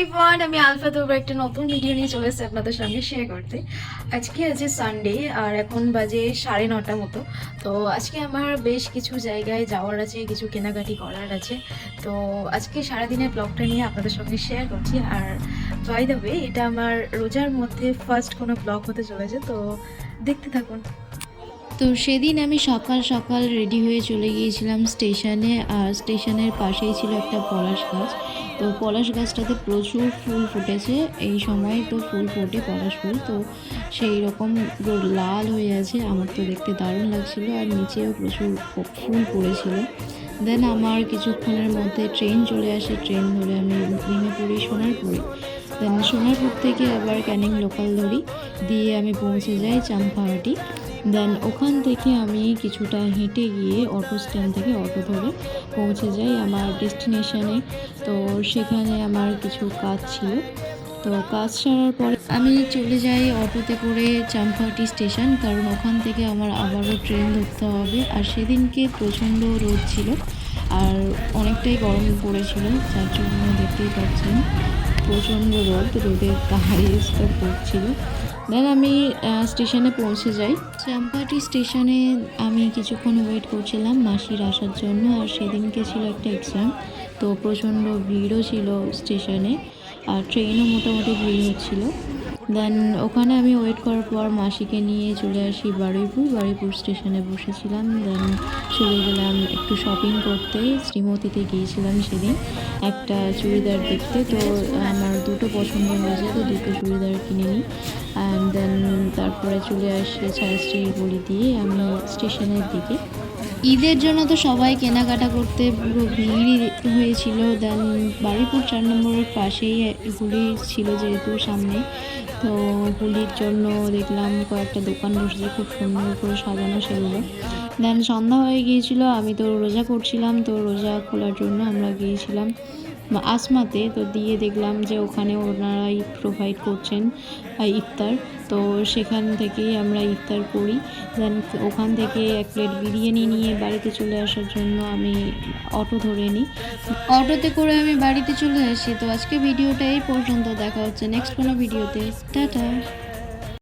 Everyone, আমি alpha তোবার একটা নতুন ভিডিও নিয়ে চলে এসেছি আপনাদের সঙ্গে শেয়ার করতে। আজকে আছে সানডে আর এখন বাজে 9:30 মতো। তো আজকে আমার বেশ কিছু জায়গায় যাওয়ার আছে, কিছু কেনাকাটি করার আছে। তো আজকে সারাদিনের ব্লগটা নিয়ে আপনাদের সঙ্গে শেয়ার করছি। আর বাই দ্য ওয়ে, এটা আমার রোজার মধ্যে ফার্স্ট কোনো ব্লগ হতে চলেছে, তো দেখতে থাকুন। তো সেদিন আমি সকাল সকাল রেডি হয়ে চলে গিয়েছিলাম স্টেশনে। আর স্টেশনের পাশেই ছিল একটা পলাশ গাছ। তো পলাশ গাছটাতে প্রচুর ফুল ফুটেছে, এই সময় তো ফুল ফোটে পলাশ ফুল। তো সেই রকম লাল হয়ে আছে, আমার তো দেখতে দারুণ লাগছিল। আর নিচেও প্রচুর ফুল পড়েছিল। দেন আমার কিছুক্ষণের মধ্যে ট্রেন চলে আসে, ট্রেন ধরে আমি নেমে পড়ি সোনারপুরে। দেন সোনারপুর থেকে আবার ক্যানিং লোকাল ধরি, দিয়ে আমি পৌঁছে যাই চাম্পাহাটি। দেন ওখান থেকে আমি কিছুটা হেঁটে গিয়ে অটো স্ট্যান্ড থেকে অটো ধরে পৌঁছে যাই আমার ডেস্টিনেশনে। তো সেখানে আমার কিছু কাজ ছিল, তো কাজ সারার পরে আমি চলে যাই অটোতে করে চাম্পাহাটি স্টেশন, কারণ ওখান থেকে আমার আবারও ট্রেন ধরতে হবে। আর সেদিনকে প্রচণ্ড রোদ ছিল আর অনেকটাই গরম পড়েছিল, যার জন্য দেখতেই পাচ্ছেন প্রচণ্ড রোদের পাহাড়ি স্তর পড়ছিল। দেন আমি স্টেশনে পৌঁছে যাই। চাম্পাহাটি স্টেশনে আমি কিছুক্ষণ ওয়েট করছিলাম মাসির আসার জন্য। আর সেদিনকে ছিল একটা এক্সাম, তো প্রচণ্ড ভিড়ও ছিল স্টেশনে, আর ট্রেনও মোটামুটি ভিড় হচ্ছিল। দেন ওখানে আমি ওয়েট করার পর মাসিকে নিয়ে চলে আসি বারুইপুর স্টেশনে বসেছিলাম। দেন চলে গেলাম একটু শপিং করতে, শ্রীমতীতে গিয়েছিলাম সেদিন একটা চুড়িদার দেখতে। তো আমার দুটো পছন্দ হয়েছে, তো দুটো চুড়িদার কিনে নিই। অ্যান্ড দেন তারপরে চলে আসি ছায়াশ্রীর গলি দিয়ে আমি স্টেশনের দিকে। ঈদের জন্য তো সবাই কেনাকাটা করতে পুরো ভিড়ই হয়েছিল। দেন বারুইপুর 4 নম্বরের পাশেই হুলি ছিল যেহেতু সামনে, তো হুলির জন্য দেখলাম কয়েকটা দোকান বসেছে খুব সুন্দর করে সাজানো সেগুলো। দেন সন্ধ্যা হয়ে গিয়েছিল, আমি তো রোজা করছিলাম, তো রোজা খোলার জন্য আমরা গিয়েছিলাম আসমাতে। তো দিয়ে দেখলাম যে ওখানে ওনারাই প্রোভাইড করছেন ইফতার, তো সেখান থেকেই আমরা ইফতার করি। দেন ওখান থেকে এক প্লেট বিরিয়ানি নিয়ে বাড়িতে চলে আসার জন্য আমি অটো ধরে নিই। অটোতে করে আমি বাড়িতে চলে আসি। তো আজকে ভিডিওটা এই পর্যন্ত, দেখা হচ্ছে নেক্সট কোনো ভিডিওতে। টাটা।